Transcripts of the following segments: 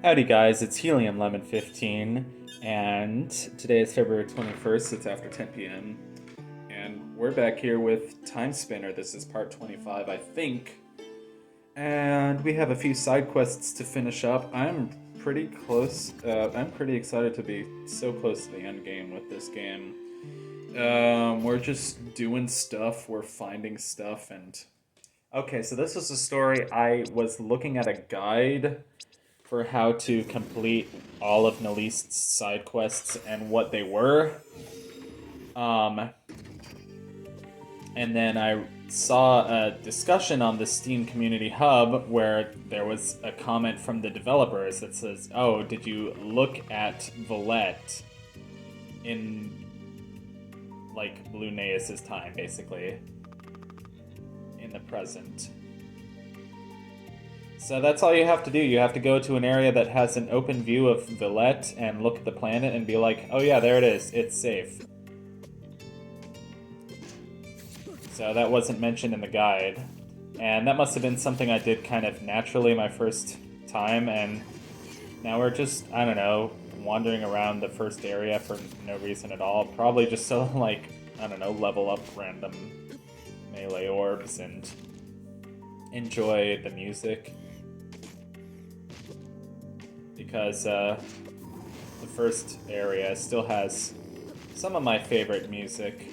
Howdy guys, it's Helium Lemon 15, and today is February 21st, it's after 10 p.m., and we're back here with Timespinner. This is part 25, I think, and we have a few side quests to finish up. I'm pretty close, I'm pretty excited to be so close to the end game with this game. We're just doing stuff, we're finding stuff, and... Okay, so this is a story. I was looking at a guide for how to complete all of Nalist's side quests and what they were. Um, and then I saw a discussion on the Steam Community Hub where there was a comment from the developers that says, "Oh, did you look at Valette in like Lunaeus's time, basically, in the present?" So that's all you have to do. You have to go to an area that has an open view of Valette and look at the planet and be like, oh yeah, there it is. It's safe. So that wasn't mentioned in the guide. And that must have been something I did kind of naturally my first time, and now we're just, I don't know, wandering around the first area for no reason at all. Probably just so, like, I don't know, level up random melee orbs and enjoy the music. Because the first area still has some of my favorite music.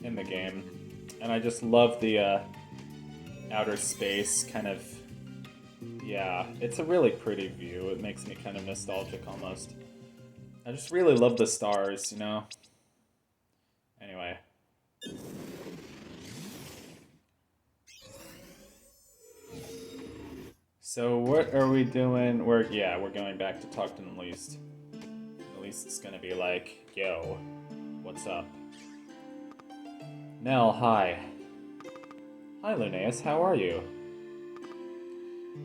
In the game. And I just love the outer space kind of... Yeah, it's a really pretty view. It makes me kind of nostalgic almost. I just really love the stars, you know? Anyway. So what are we doing? We're going back to talk to Nalist. Nalist's gonna be like, yo, what's up? Nell, hi. Hi, Lunaeus, how are you?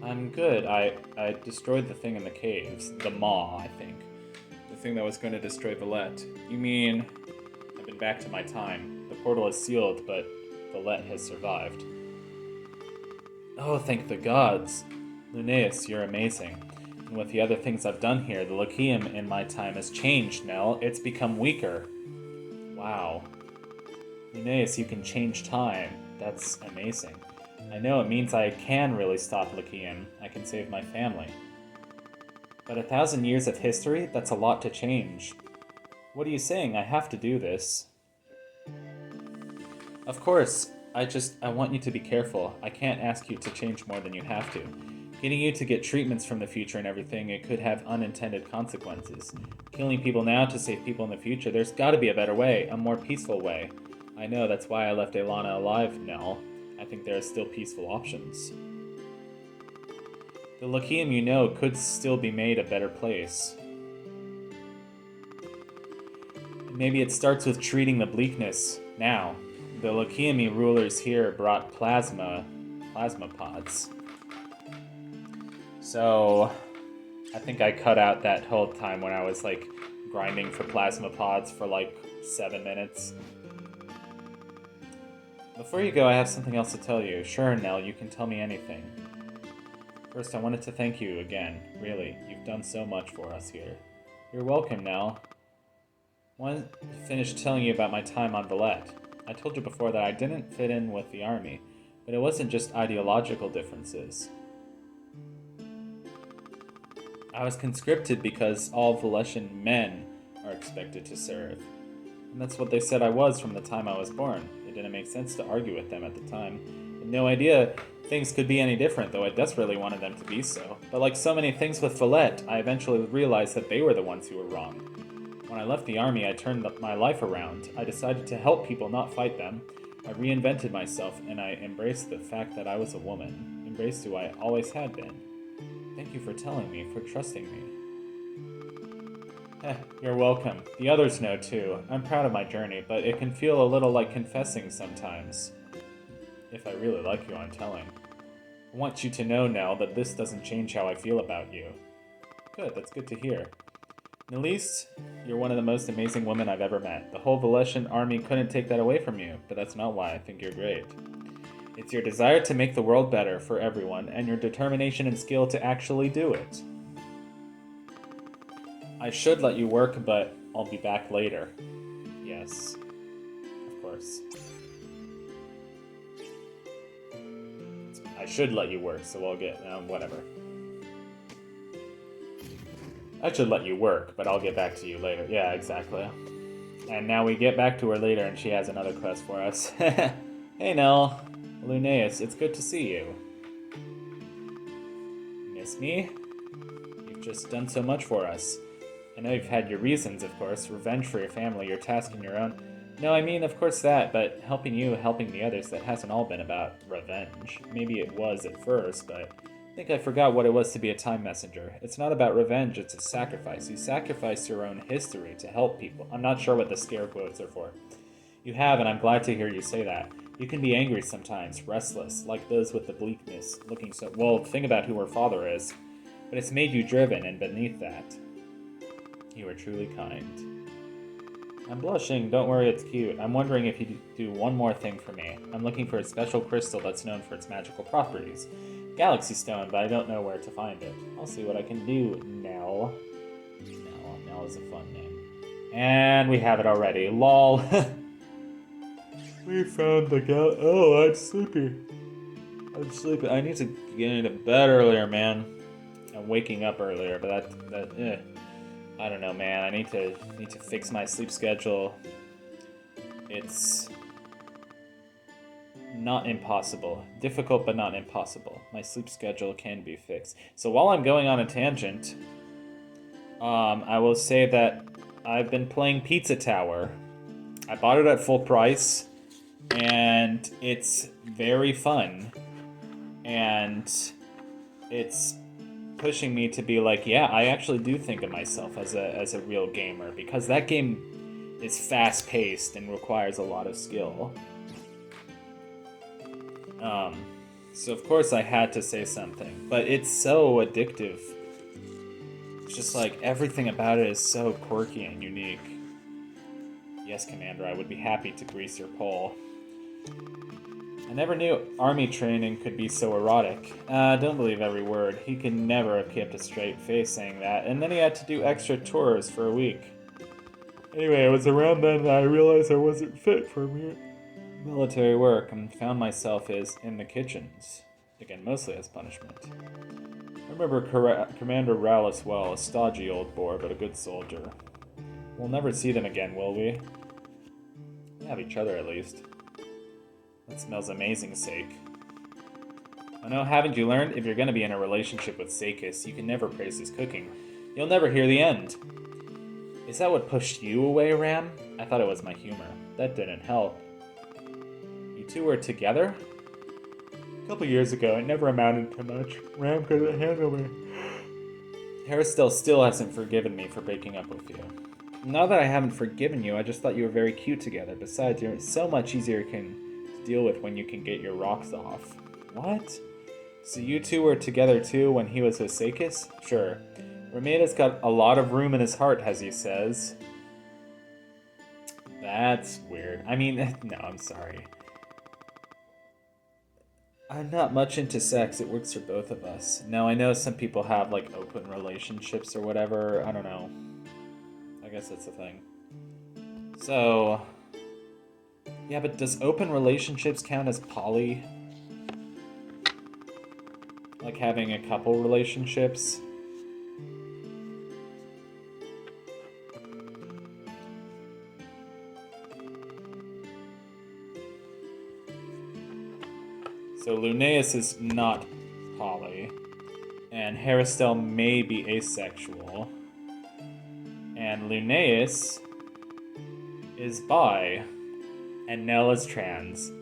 I'm good. I destroyed the thing in the caves. The maw, I think. The thing that was going to destroy Valette. You mean... I've been back to my time. The portal is sealed, but Valette has survived. Oh, thank the gods. Lunaeus, you're amazing. And with the other things I've done here, the Lyceum in my time has changed, Nell. It's become weaker. Wow. Lunaeus, you can change time. That's amazing. I know it means I can really stop Lyceum. I can save my family. But 1,000 years of history? That's a lot to change. What are you saying? I have to do this. Of course. I want you to be careful. I can't ask you to change more than you have to. Getting you to get treatments from the future and everything, it could have unintended consequences. Killing people now to save people in the future, there's gotta be a better way, a more peaceful way. I know, that's why I left Elana alive, Nell. I think there are still peaceful options. The Lyceum you know could still be made a better place. Maybe it starts with treating the bleakness, now. The Lyceum rulers here brought plasma pods. So, I think I cut out that whole time when I was, like, grinding for plasma pods for, like, 7 minutes. Before you go, I have something else to tell you. Sure, Nell, you can tell me anything. First, I wanted to thank you again. Really, you've done so much for us here. You're welcome, Nell. I wanted to finish telling you about my time on Valette. I told you before that I didn't fit in with the army, but it wasn't just ideological differences. I was conscripted because all Valetian men are expected to serve. And that's what they said I was from the time I was born. It didn't make sense to argue with them at the time. I had no idea things could be any different, though I desperately wanted them to be so. But like so many things with Valette, I eventually realized that they were the ones who were wrong. When I left the army, I turned my life around. I decided to help people, not fight them. I reinvented myself, and I embraced the fact that I was a woman. Embraced who I always had been. Thank you for telling me, for trusting me. You're welcome. The others know too. I'm proud of my journey, but it can feel a little like confessing sometimes. If I really like you, I'm telling. I want you to know, Nell, that this doesn't change how I feel about you. Good, that's good to hear. At least, you're one of the most amazing women I've ever met. The whole Valetian army couldn't take that away from you, but that's not why I think you're great. It's your desire to make the world better for everyone, and your determination and skill to actually do it. I should let you work, but I'll be back later. Yes. Of course. I should let you work, so I'll get... whatever. I should let you work, but I'll get back to you later. Yeah, exactly. And now we get back to her later, and she has another quest for us. Hey, Nell. Lunaeus, it's good to see you. Miss me? You've just done so much for us. I know you've had your reasons, of course. Revenge for your family, your task and your own. No, I mean, of course that, but helping you, helping the others, that hasn't all been about revenge. Maybe it was at first, but I think I forgot what it was to be a time messenger. It's not about revenge, it's a sacrifice. You sacrifice your own history to help people. I'm not sure what the scare quotes are for. You have, and I'm glad to hear you say that. You can be angry sometimes, restless, like those with the bleakness, looking so... Well, think about who her father is. But it's made you driven, and beneath that, you are truly kind. I'm blushing, don't worry, it's cute. I'm wondering if you'd do one more thing for me. I'm looking for a special crystal that's known for its magical properties. Galaxy Stone, but I don't know where to find it. I'll see what I can do, Nell. Nell is a fun name. And we have it already. LOL. We found the Oh, I'm sleepy. I need to get into bed earlier, man. I'm waking up earlier, but I don't know, man. I need to fix my sleep schedule. It's not impossible. Difficult, but not impossible. My sleep schedule can be fixed. So while I'm going on a tangent, I will say that I've been playing Pizza Tower. I bought it at full price, and it's very fun. And it's pushing me to be like, yeah, I actually do think of myself as a real gamer, because that game is fast-paced and requires a lot of skill. So of course I had to say something, but it's so addictive. It's just like everything about it is so quirky and unique. Yes, Commander, I would be happy to grease your pole. I never knew army training could be so erotic. Don't believe every word. He could never have kept a straight face saying that, and then he had to do extra tours for a week. Anyway, it was around then that I realized I wasn't fit for military work and found myself in the kitchens. Again, mostly as punishment. I remember Commander Rallis well, a stodgy old bore, but a good soldier. We'll never see them again, will we? We have each other, at least. That smells amazing, Sake. Oh no, haven't you learned? If you're gonna be in a relationship with Sakis, you can never praise his cooking. You'll never hear the end. Is that what pushed you away, Ram? I thought it was my humor. That didn't help. You two were together? A couple years ago, it never amounted to much. Ram couldn't handle me. Haristel still hasn't forgiven me for breaking up with you. Now that I haven't forgiven you, I just thought you were very cute together. Besides, you're so much easier to deal with when you can get your rocks off. What? So you two were together too when he was with Sakis? Sure. Rameda's got a lot of room in his heart, as he says. That's weird. I mean, no, I'm sorry. I'm not much into sex. It works for both of us. Now, I know some people have, like, open relationships or whatever. I don't know. I guess that's the thing. So... yeah, but does open relationships count as poly? Like having a couple relationships? So Lunaeus is not poly, and Haristel may be asexual, and Lunaeus is bi, and Nell is trans.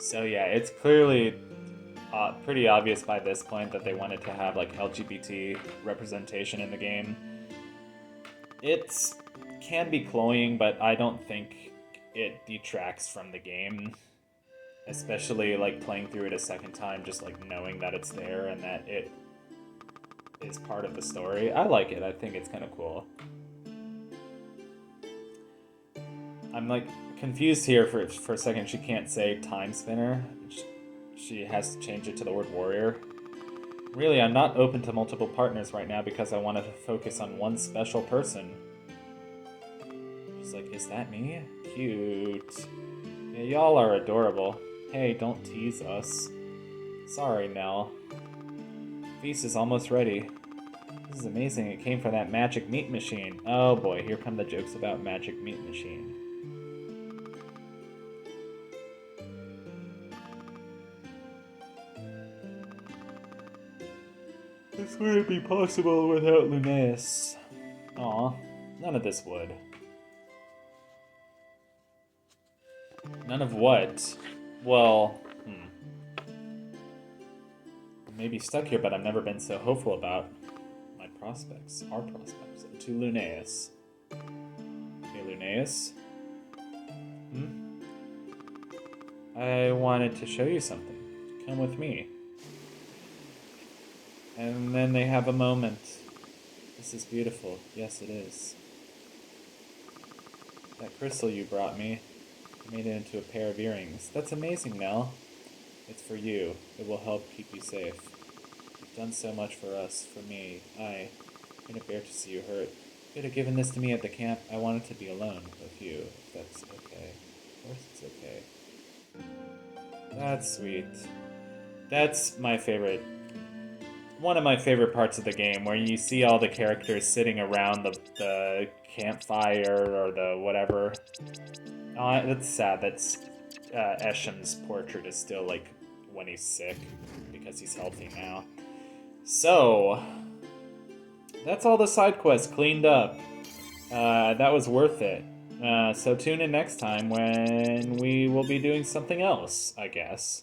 So yeah, it's clearly pretty obvious by this point that they wanted to have like LGBT representation in the game. It can be cloying, but I don't think it detracts from the game. Especially like playing through it a second time, just like knowing that it's there and that it is part of the story. I like it. I think it's kind of cool. I'm like confused here for a second. She can't say Timespinner. She has to change it to the word warrior. Really, I'm not open to multiple partners right now because I wanted to focus on one special person. She's like, is that me? Cute. Yeah, y'all are adorable. Hey, don't tease us. Sorry, Nell. Feast is almost ready. This is amazing. It came from that magic meat machine. Oh boy, here come the jokes about magic meat machine. This wouldn't be possible without Linnaeus. Aw, none of this would. None of what? Well, maybe stuck here, but I've never been so hopeful about my prospects, our prospects. To Linnaeus. Hey, Linnaeus? I wanted to show you something. Come with me. And then they have a moment. This is beautiful. Yes, it is. That crystal you brought me, I made it into a pair of earrings. That's amazing, Nell. It's for you. It will help keep you safe. You've done so much for us, for me. I couldn't bear to see you hurt. You could have given this to me at the camp. I wanted to be alone with you, if that's okay. Of course it's okay. That's sweet. That's my favorite. One of my favorite parts of the game, where you see all the characters sitting around the campfire or the whatever. Oh, that's sad. That's Esham's portrait is still like when he's sick because he's healthy now. So that's all the side quests cleaned up. That was worth it. So tune in next time when we will be doing something else, I guess.